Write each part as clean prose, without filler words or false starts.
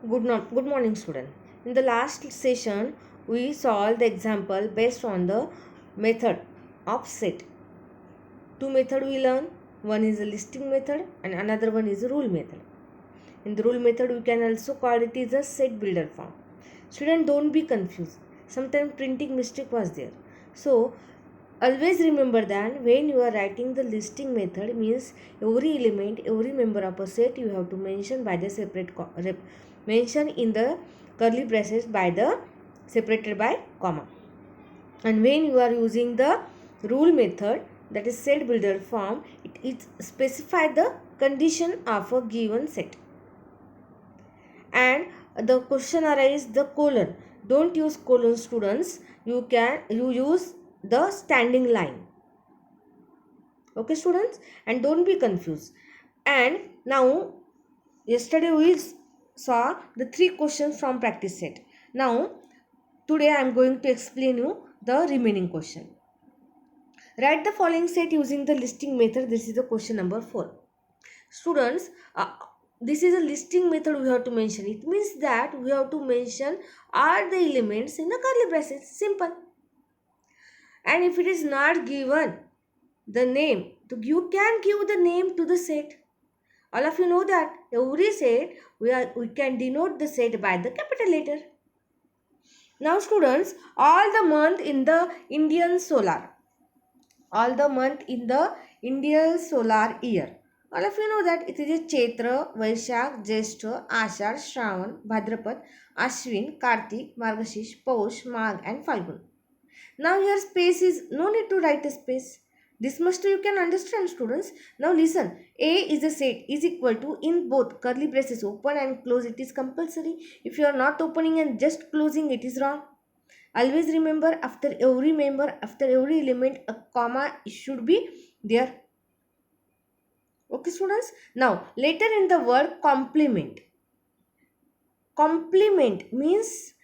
Good morning, student. In the last session, we solved the example based on the method of set. Two method we learn. One is a listing method and another one is a rule method. In the rule method, we can also call it is a set builder form. Student, don't be confused. Sometimes printing mistake was there. So always remember that when you are writing the listing method means every element, every member of a set you have to mention by the mention in the curly braces by the separated by comma. And when you are using the rule method, that is set builder form, it is specify the condition of a given set. And the question arises the colon. Don't use colon, students. You use the standing line. Okay, students, and don't be confused. And now yesterday we saw the three questions from practice set. Now today I am going to explain you the remaining question. Write the following set using the listing method. This is the question number 4. Students, this is a listing method we have to mention. It means that we have to mention all the elements in the curly braces. Simple. And if it is not given the name, you can give the name to the set. All of you know that every set we can denote the set by the capital letter. Now students, all the month in the Indian solar, all the month in the Indian solar year. All of you know that it is Chaitra, Vaishak, Jyeshtha, Ashad, Shravan, Bhadrapad, Ashwin, Kartik, Margashish, Paush, Magh and Falgun. Now here space is no need to write a space. This much you can understand, students. Now listen. A is a set is equal to in both curly braces open and close. It is compulsory. If you are not opening and just closing, it is wrong. Always remember after every member, after every element, a comma should be there. Okay, students. Now later in the word complement. Complement means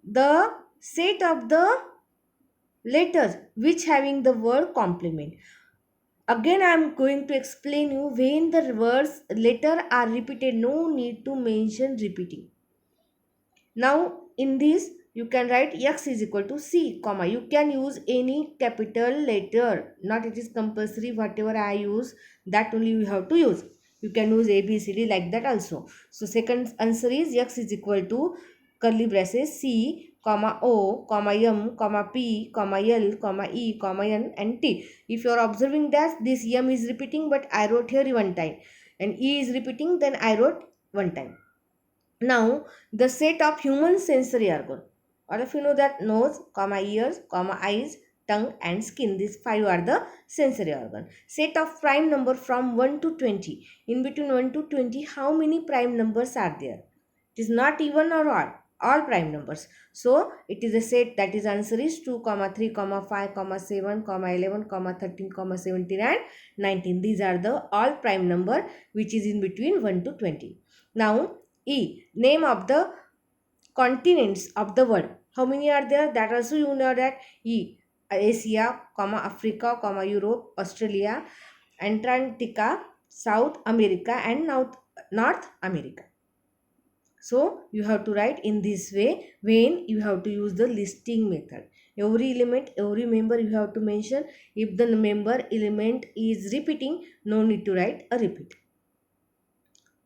the set of the letters which having the word complement. Again I am going to explain you when the words letter are repeated, no need to mention repeating. Now in this you can write x is equal to c comma, you can use any capital letter, not it is compulsory whatever I use that only you have to use. You can use a b c d like that also. So second answer is x is equal to curly braces c comma o comma m comma p comma l comma e comma n and t. If you are observing that this m is repeating but I wrote here one time and e is repeating, then I wrote one time. Now the set of human sensory organ, all of you know that nose comma ears comma eyes tongue and skin, these five are the sensory organ. Set of prime number from 1 to 20, in between 1 to 20 how many prime numbers are there? It is not even or all prime numbers. So it is a set, that is answer is 2 comma 3 comma 5 comma 7 comma 11 comma 13 comma 17 and 19. These are the all prime number which is in between 1 to 20. Now E, name of the continents of the world. How many are there? That also you know that E, Asia, comma Africa, comma Europe, Australia, Antarctica, South America and North America. So you have to write in this way when you have to use the listing method. Every element, every member you have to mention. If the member element is repeating, no need to write a repeat.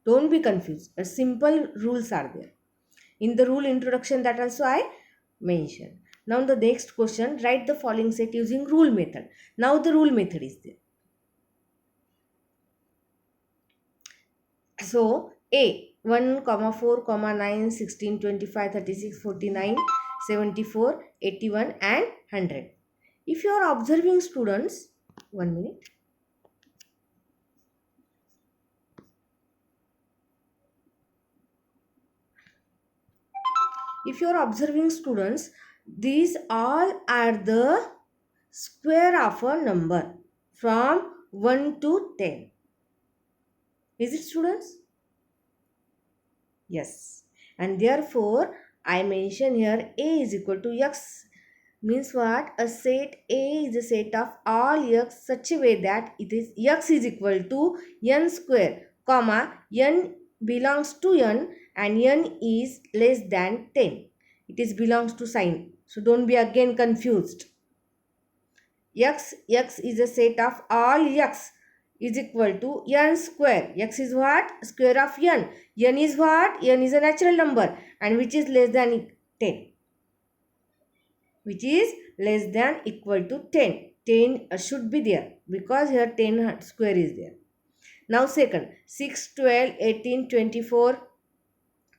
Don't be confused. Simple rules are there. In the rule introduction that also I mentioned. Now the next question, write the following set using rule method. Now the rule method is there. So A 1, 4, 9, 16, 25, 36, 49, 74, 81 and 100. If you are observing students, 1 minute. If you are observing students, these all are the square of a number from 1 to 10. Is it, students? Yes. And therefore, I mention here A is equal to x. Means what? A set A is a set of all x such a way that it is x is equal to n square, comma n belongs to n and n is less than 10. It is belongs to sign. So don't be again confused. X is a set of all x is equal to n square. X is what? Square of n. N is what? N is a natural number and which is less than 10. Which is less than equal to 10. 10 should be there because here 10 square is there. Now second, 6, 12, 18, 24,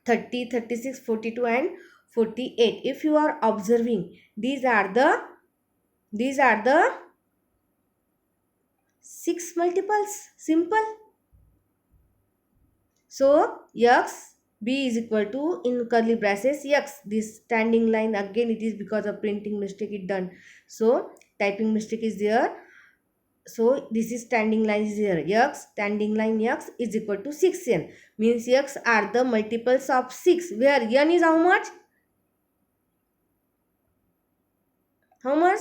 30, 36, 42 and 48. If you are observing, these are the 6 multiples. Simple. So x b is equal to in curly braces x. This standing line again it is because of printing mistake it done. So typing mistake is there. So this is standing line is here. X standing line x is equal to 6n. Means x are the multiples of 6. Where n is how much? How much?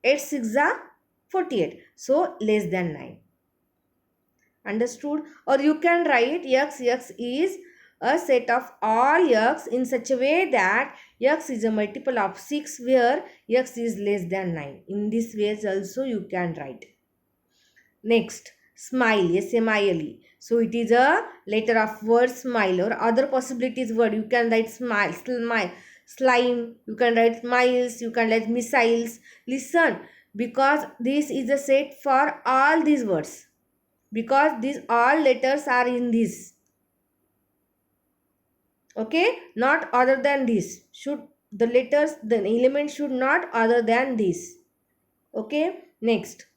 8 6 are 48. So less than 9. Understood? Or you can write x is a set of all x in such a way that x is a multiple of 6 where x is less than 9. In this way also you can write. Next, smile, S-M-I-L-E. So it is a letter of word smile or other possibilities word. You can write smile, slime, you can write smiles, you can write missiles. Listen, because this is a set for all these words. Because these all letters are in this. Okay, not other than this. Should the letters, the element should not other than this. Okay, next.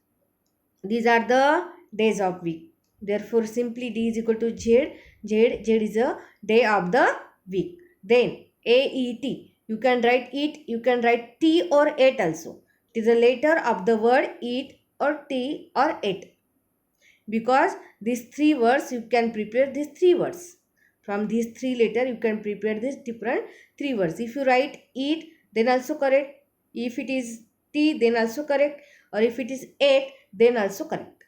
These are the days of week. Therefore, simply D is equal to Z. Z is a day of the week. Then AET. You can write it. You can write T or 8 also. It is a letter of the word eat or T or 8. Because these three words you can prepare these three words. From these three letters you can prepare these different three words. If you write eat then also correct. If it is T then also correct. Or if it is 8 then also correct.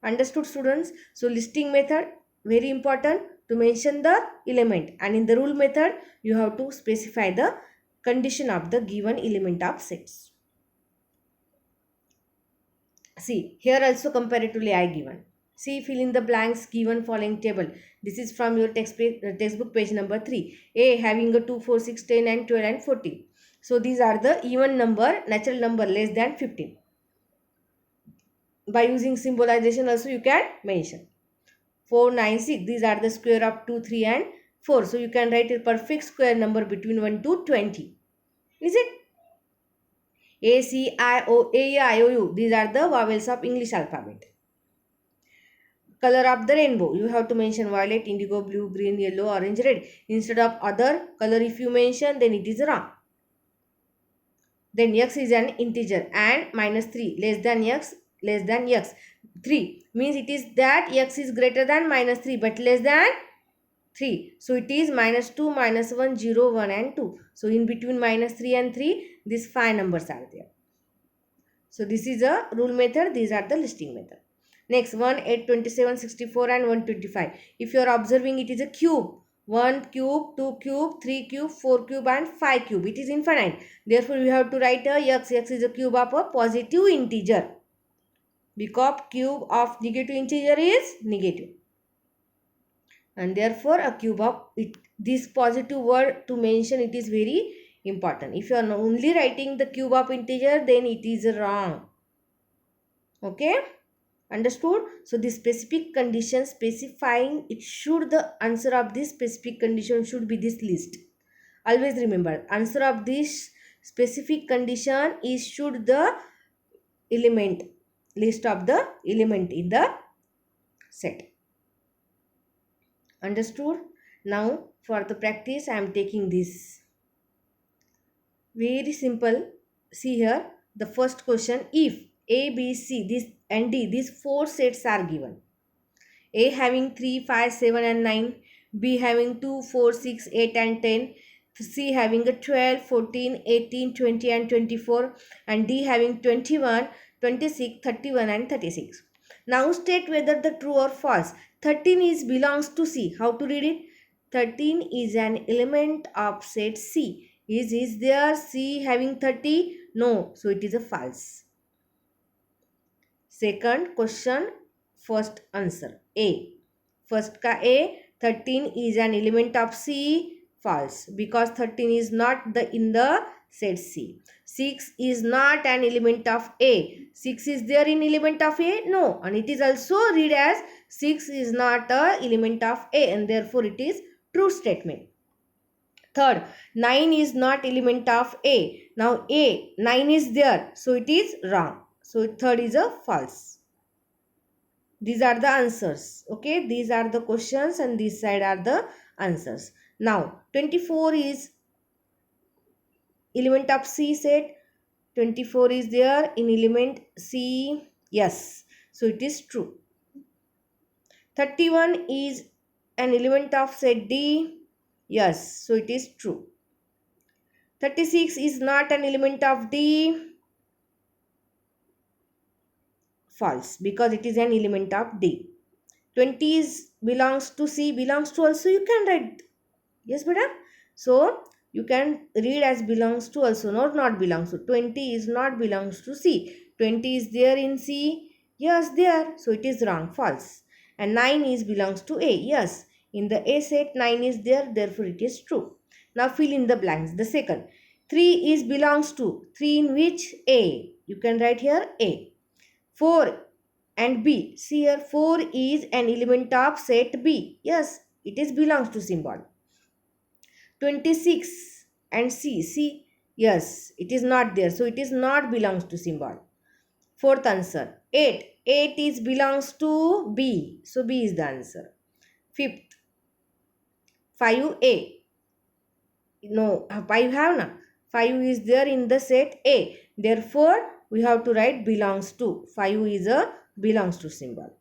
Understood students? So listing method very important to mention the element, and in the rule method you have to specify the condition of the given element of sets. See here also comparatively I given. See, fill in the blanks given following table. This is from your textbook page number 3. A having a 2, 4, 6, 10 and 12 and 14. So these are the even number, natural number less than 15. By using symbolization also you can mention. 4, 9, 6. These are the square of 2, 3 and 4. So you can write a perfect square number between 1 to 20. Is it? A, C, I, O, A, E, I, O, U. These are the vowels of English alphabet. Color of the rainbow. You have to mention violet, indigo, blue, green, yellow, orange, red. Instead of other color if you mention then it is wrong. Then x is an integer and minus 3 less than x. 3 means it is that x is greater than minus 3 but less than 3. So it is minus 2, minus 1, 0, 1 and 2. So in between minus 3 and 3 these 5 numbers are there. So this is a rule method. These are the listing method. Next 1, 8, 27, 64 and 125. If you are observing it is a cube. 1 cube, 2 cube, 3 cube, 4 cube and 5 cube. It is infinite. Therefore we have to write a x. X is a cube of a positive integer. Because cube of negative integer is negative. And therefore a cube of it, this positive word to mention it is very important. If you are only writing the cube of integer then it is wrong. Okay, understood? So the specific condition specifying it should the answer of this specific condition should be this list. Always remember answer of this specific condition is should the element list of the element in the set. Understood? Now for the practice I am taking this. Very simple. See here the first question. If A, B, C this and D these 4 sets are given. A having 3, 5, 7 and 9. B having 2, 4, 6, 8 and 10. C having a 12, 14, 18, 20 and 24. And D having 21, 26, 31 and 36. Now state whether the true or false. 13 is belongs to C. How to read it? 13 is an element of set C. Is there C having 30? No, so it is a false. Second question, first answer A. First ka A, 13 is an element of C. False, because 13 is not in the set C. 6 is not an element of A. 6 is there in element of A? No, and it is also read as 6 is not a element of A, and therefore it is true statement. Third, 9 is not element of A. Now 9 is there, so it is wrong. So third is a false. These are the answers. Okay, these are the questions and this side are the answers. Now 24 is element of C set. 24 is there in element C. Yes, so it is true. 31 is an element of set D. Yes, so it is true. 36 is not an element of D. False, because it is an element of D. 20 is belongs to C, belongs to also you can write. Yes, beta. So you can read as belongs to also, not belongs to. 20 is not belongs to C. 20 is there in C. Yes, there. So it is wrong, false. And 9 is belongs to A. Yes, in the A set 9 is there, therefore it is true. Now fill in the blanks. The second, 3 is belongs to. 3 in which? A. You can write here A. 4 and B. See here, 4 is an element of set B. Yes, it is belongs to symbol. 26 and C. See, yes, it is not there. So it is not belongs to symbol. Fourth answer, 8. 8 is belongs to B. So B is the answer. Fifth, 5A. No, 5 have na. 5 is there in the set A. Therefore, we have to write belongs to. 5 is a belongs to symbol.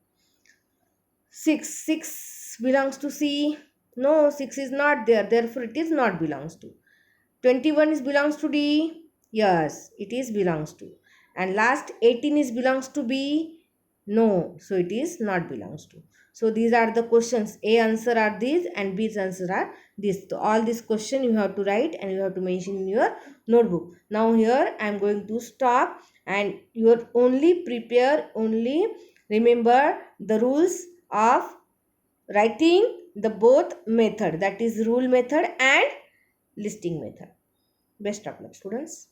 6 belongs to C. No, 6 is not there. Therefore, it is not belongs to. 21 is belongs to D. Yes, it is belongs to. And last 18 is belongs to B. No, so it is not belongs to. So these are the questions. A answer are these and B's answer are this. So all this question you have to write and you have to mention in your notebook. Now here I am going to stop and you are only remember the rules of writing the both method, that is rule method and listing method. Best of luck, students.